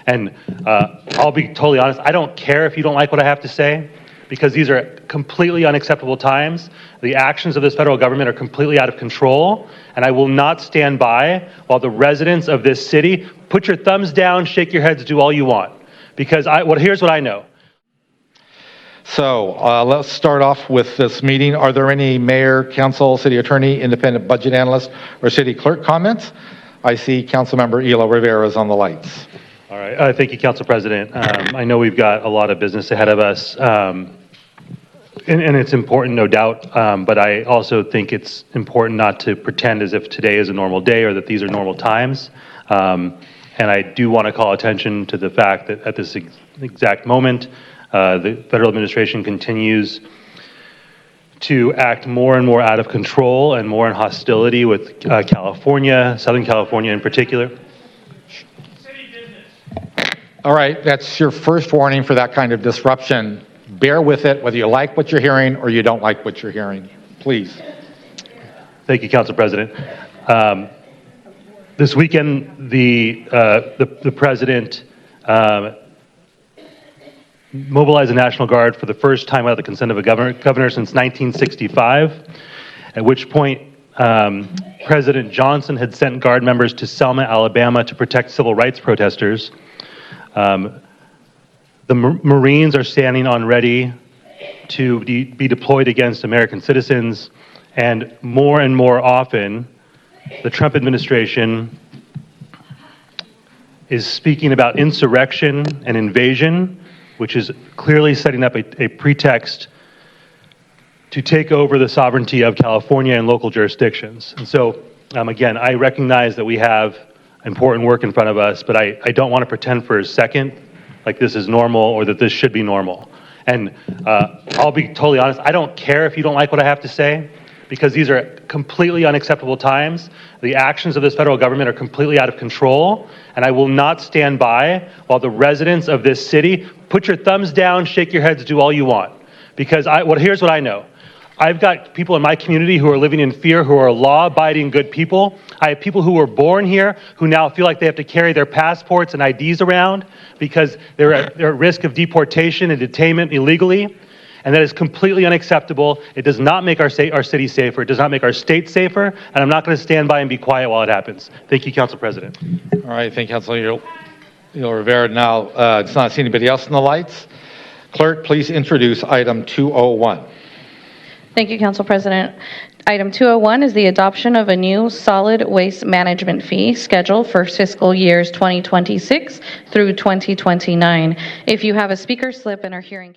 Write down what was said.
And I'll be totally honest, I don't care if you don't like what I have to say, because these are completely unacceptable times. The actions of this federal government are completely out of control, and I will not stand by while the residents of this city put your thumbs down, shake your heads, do all you want. Because here's what I know. So let's start off with this meeting. Are there any mayor, council, city attorney, independent budget analyst, or city clerk comments? I see Councilmember Elo Rivera is on the lights. All right. Thank you, Council President. I know we've got a lot of business ahead of us, and it's important, no doubt, but I also think it's important not to pretend as if today is a normal day or that these are normal times. And I do want to call attention to the fact that at this exact moment, the federal administration continues to act more and more out of control and more in hostility with California, Southern California in particular. All right, that's your first warning for that kind of disruption. Bear with it, whether you like what you're hearing or you don't like what you're hearing. Please. Thank you, Council President. This weekend, the president mobilized the National Guard for the first time without the consent of a governor since 1965, at which point President Johnson had sent Guard members to Selma, Alabama to protect civil rights protesters. The Marines are standing on ready to be deployed against American citizens, and more often, the Trump administration is speaking about insurrection and invasion, which is clearly setting up a pretext to take over the sovereignty of California and local jurisdictions. And so, again, I recognize that we have important work in front of us, but I don't want to pretend for a second like this is normal or that this should be normal. And I'll be totally honest, I don't care if you don't like what I have to say, because these are completely unacceptable times. The actions of this federal government are completely out of control, and I will not stand by while the residents of this city put your thumbs down, shake your heads, do all you want. Because here's what I know. I've got people in my community who are living in fear, who are law-abiding good people. I have people who were born here who now feel like they have to carry their passports and IDs around because they're at risk of deportation and detainment illegally. And that is completely unacceptable. It does not make our city safer. It does not make our state safer. And I'm not going to stand by and be quiet while it happens. Thank you, Council President. All right, thank you, Councilor Elo Rivera. Now, it's not seeing anybody else in the lights. Clerk, please introduce item 201. Thank you, Council President. Item 201 is the adoption of a new solid waste management fee schedule for fiscal years 2026 through 2029. If you have a speaker slip and are hearing